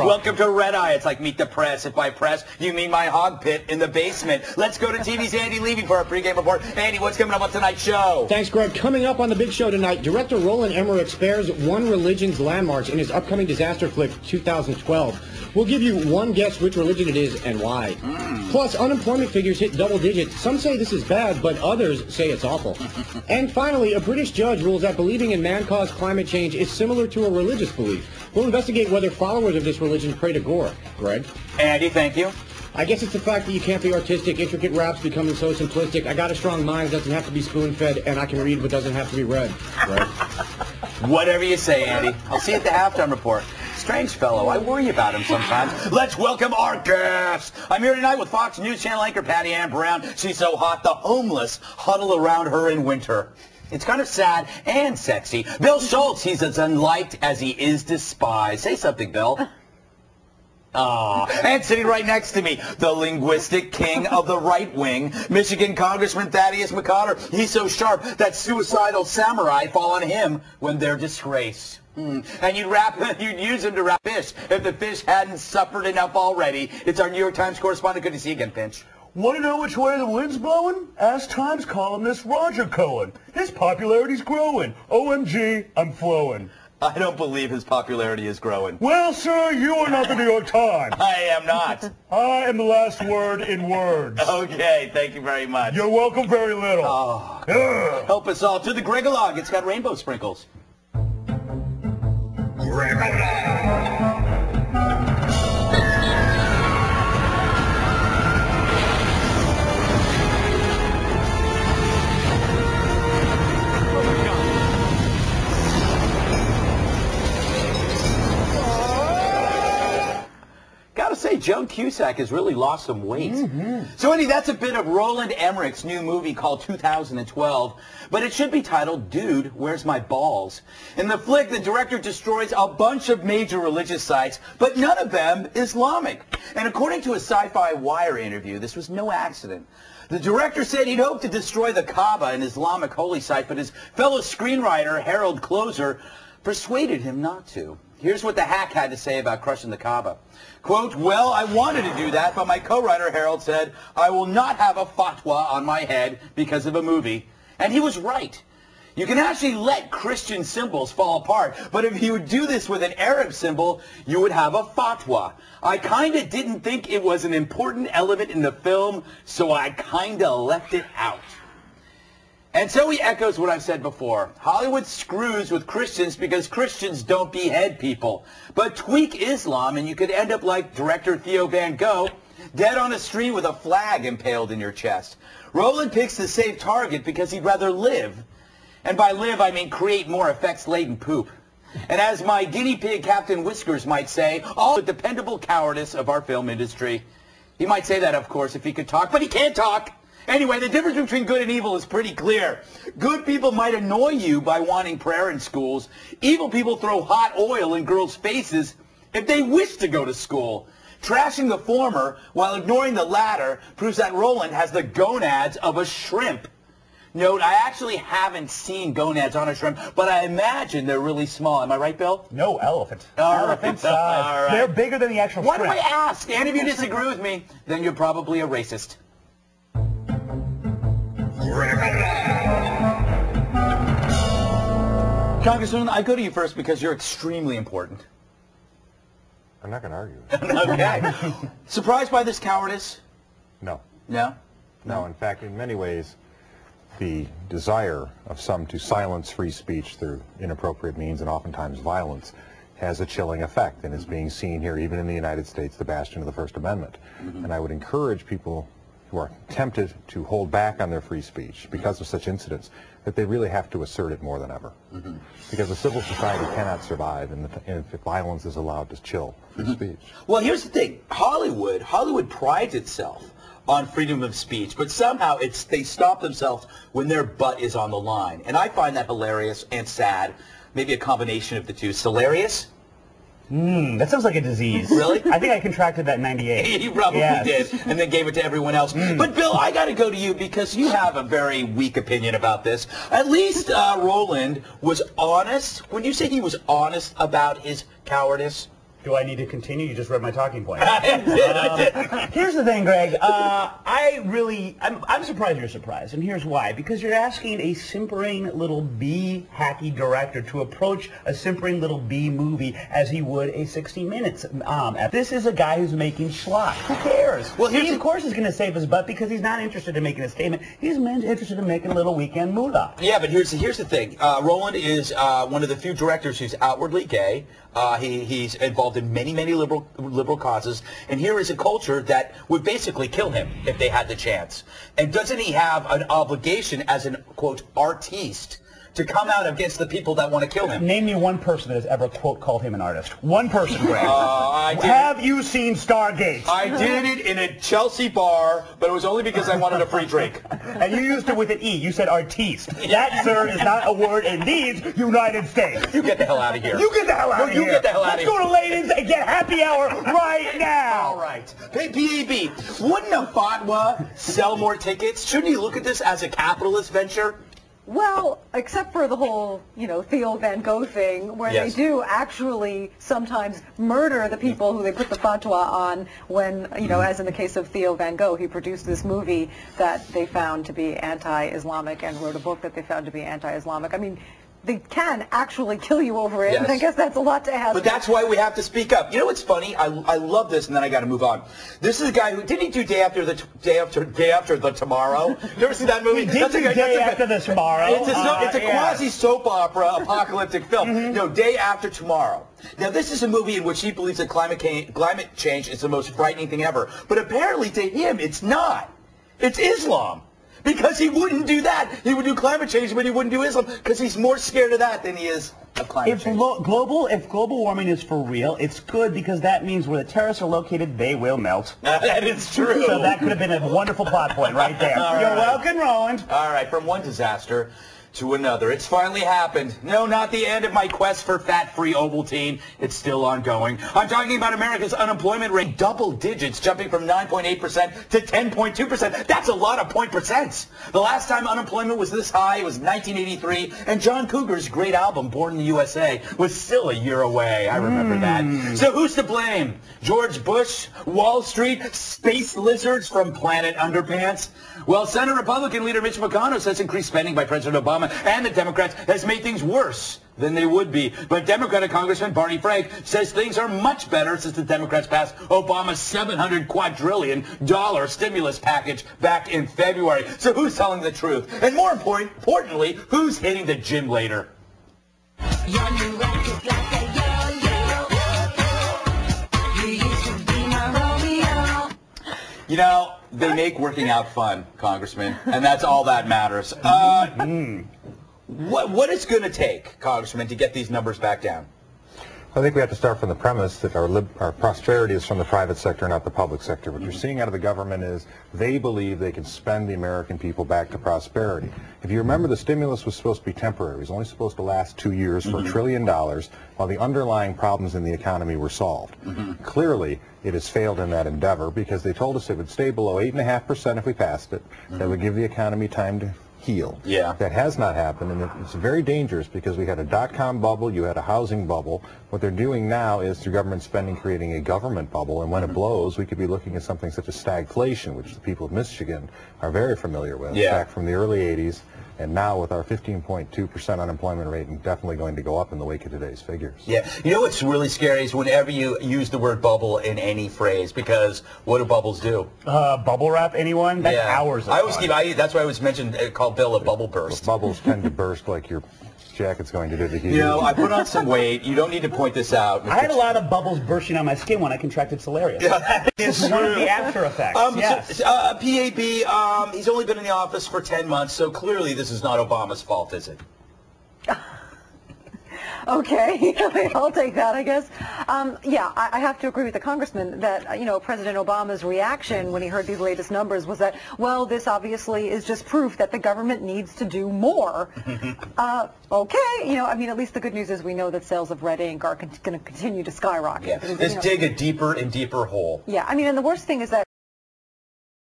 Welcome to Red Eye. It's like Meet the Press. If by press, you mean my hog pit in the basement. Let's go to TV's Andy Levy for our pregame report. Andy, what's coming up on tonight's show? Thanks, Greg. Coming up on the big show tonight, director Roland Emmerich spares one religion's landmarks in his upcoming disaster flick, 2012. We'll give you one guess which religion it is and why. Plus, unemployment figures hit double digits. Some say this is bad, but others say it's awful. And finally, a British judge rules that believing in man-caused climate change is similar to a religious belief. We'll investigate whether followers of this religion pray to Gore. Greg? Andy, thank you. I guess it's the fact that you can't be artistic, intricate raps becoming so simplistic. I got a strong mind, doesn't have to be spoon-fed, and I can read but doesn't have to be read. Greg? Whatever you say, Andy. I'll see you at the halftime report. Strange fellow. I worry about him sometimes. Let's welcome our guest. I'm here tonight with Fox News Channel anchor Patty Ann Brown. She's so hot, the homeless huddle around her in winter. It's kind of sad and sexy. Bill Schultz, he's as unliked as he is despised. Say something, Bill. And sitting right next to me, the linguistic king of the right wing, Michigan Congressman Thaddeus McCotter. He's so sharp that suicidal samurai fall on him when they're disgraced. And you'd use him to wrap fish if the fish hadn't suffered enough already. It's our New York Times correspondent. Good to see you again, Finch. Want to know which way the wind's blowing? Ask Times columnist Roger Cohen. His popularity's growing. OMG, I'm flowing. I don't believe his popularity is growing. Well, sir, you are not the New York Times. I am not. I am the last word in words. Okay, thank you very much. You're welcome very little. Help us all to the Gregolog. It's got rainbow sprinkles. Gotta say, Joan Cusack has really lost some weight. So, Andy, that's a bit of Roland Emmerich's new movie called 2012, but it should be titled, Dude, Where's My Balls? In the flick, the director destroys a bunch of major religious sites, but none of them Islamic. And according to a Sci-Fi Wire interview, this was no accident. The director said he'd hoped to destroy the Kaaba, an Islamic holy site, but his fellow screenwriter, Harold Closer, persuaded him not to. Here's what the hack had to say about crushing the Kaaba. Quote, well, I wanted to do that, but my co-writer, Harold, said, I will not have a fatwa on my head because of a movie. And he was right. You can actually let Christian symbols fall apart, but if you would do this with an Arab symbol, you would have a fatwa. I kind of didn't think it was an important element in the film, so I kind of left it out. And so he echoes what I've said before. Hollywood screws with Christians because Christians don't behead people. But tweak Islam and you could end up like director Theo Van Gogh, dead on a street with a flag impaled in your chest. Roland picks the safe target because he'd rather live. And by live, I mean create more effects-laden poop. And as my guinea pig Captain Whiskers might say, all the dependable cowardice of our film industry. He might say that, of course, if he could talk, but he can't talk. Anyway, the difference between good and evil is pretty clear. Good people might annoy you by wanting prayer in schools. Evil people throw hot oil in girls' faces if they wish to go to school. Trashing the former while ignoring the latter proves that Roland has the gonads of a shrimp. Note, I actually haven't seen gonads on a shrimp, but I imagine they're really small. Am I right, Bill? No, elephant. Elephant size. All right. They're bigger than the actual Why shrimp. do I ask? And if you disagree with me, then you're probably a racist. Congressman, I go to you first because you're extremely important. I'm not going to argue. Okay. Surprised by this cowardice? No. No? No, in fact, in many ways, the desire of some to silence free speech through inappropriate means and oftentimes violence has a chilling effect and is being seen here, even in the United States, the bastion of the First Amendment. And I would encourage people who are tempted to hold back on their free speech because of such incidents, that they really have to assert it more than ever. Because a civil society cannot survive if violence is allowed to chill free speech. Well, here's the thing. Hollywood prides itself on freedom of speech, but somehow they stop themselves when their butt is on the line. And I find that hilarious and sad. Maybe a combination of the two. Hilarious? That sounds like a disease. Really? I think I contracted that in '98. You probably did, and then gave it to everyone else. But, Bill, I got to go to you because you have a very weak opinion about this. At least Roland was honest. When you say he was honest about his cowardice, Do I need to continue? You just read my talking point. I did. Here's the thing, Greg. I'm surprised you're surprised, and here's why. Because you're asking a simpering little B-hacky director to approach a simpering little B movie as he would a 60 Minutes. This is a guy who's making schlock. Who cares? Well, he, of course, is going to save his butt because he's not interested in making a statement. He's interested in making a little weekend moolah. Yeah, but here's the thing. Roland is one of the few directors who's outwardly gay. He's involved in many liberal causes, and here is a culture that would basically kill him if they had the chance. And doesn't he have an obligation as an, quote, artiste to come out against the people that want to kill him? Name me one person that has ever, quote, called him an artist. One person, Greg. Have you seen Stargate? I did it in a Chelsea bar, but it was only because I wanted a free drink. And you used it with an E. You said artiste. That, sir, is not a word in these United States. You get the hell out of here. You get the hell out of here. You get the hell out of here. Let's go to Layden's and get happy hour right now. All right. Hey, PAB, wouldn't a fatwa sell more tickets? Shouldn't he look at this as a capitalist venture? Well, except for the whole, Theo Van Gogh thing, where Yes. they do actually sometimes murder the people who they put the fatwa on when, as in the case of Theo Van Gogh, he produced this movie that they found to be anti-Islamic and wrote a book that they found to be anti-Islamic. I mean, they can actually kill you over it, Yes. and I guess that's a lot to ask. But that's why we have to speak up. You know what's funny? I love this, and then I got to move on. This is a guy who didn't he do Day After the Tomorrow? You ever see that movie? Day After the Tomorrow. It's a quasi soap opera apocalyptic film. No, Day After Tomorrow. Now this is a movie in which he believes that climate change is the most frightening thing ever. But apparently to him, it's not. It's Islam. Because he wouldn't do that. He would do climate change, but he wouldn't do Islam because he's more scared of that than he is of climate change. If global warming is for real, it's good because that means where the terrorists are located, they will melt. That is true. So that could have been a wonderful plot point right there. You're welcome, Roland. All right, from one disaster to another. It's finally happened. No, not the end of my quest for fat-free Ovaltine. It's still ongoing. I'm talking about America's unemployment rate, double digits, jumping from 9.8% to 10.2%. That's a lot of point percents. The last time unemployment was this high was 1983, and John Cougar's great album, Born in the USA, was still a year away. I remember that. So who's to blame? George Bush, Wall Street, space lizards from Planet Underpants? Well, Senate Republican leader Mitch McCotter says increased spending by President Obama and the Democrats has made things worse than they would be. But Democratic Congressman Barney Frank says things are much better since the Democrats passed Obama's $700 quadrillion stimulus package back in February. So who's telling the truth? And more importantly, who's hitting the gym later? You know, they make working out fun, Congressman, and that's all that matters. What is going to take, Congressman, to get these numbers back down? I think we have to start from the premise that our prosperity is from the private sector, not the public sector. What you're seeing out of the government is they believe they can spend the American people back to prosperity. If you remember, the stimulus was supposed to be temporary. It was only supposed to last 2 years for $1 trillion while the underlying problems in the economy were solved. Clearly, it has failed in that endeavor because they told us it would stay below 8.5% if we passed it. That would give the economy time to heal. Yeah. That has not happened, and it's very dangerous because we had a dot-com bubble, you had a housing bubble. What they're doing now is through government spending creating a government bubble, and when it blows, we could be looking at something such as stagflation, which the people of Michigan are very familiar with. Yeah. Back from the early 80s, and now with our 15.2% unemployment rate and definitely going to go up in the wake of today's figures. Yeah. You know what's really scary is whenever you use the word bubble in any phrase, because what do bubbles do? Bubble wrap, anyone? That's hours of fun. That's why I always mentioned, called Bill a bubble burst. Well, bubbles tend to burst like your jacket's going to do to heat. You know, I put on some weight. You don't need to point this out. I had a lot of bubbles bursting on my skin when I contracted salarius. It's one of the after effects. Yes. PAB, he's only been in the office for 10 months, so clearly this is not Obama's fault, is it? Okay, I'll take that, I guess. Yeah, I have to agree with the congressman that, President Obama's reaction when he heard these latest numbers was that, well, this obviously is just proof that the government needs to do more. Okay, at least the good news is we know that sales of red ink are going to continue to skyrocket. Yeah. Let's dig a deeper and deeper hole. Yeah, and the worst thing is that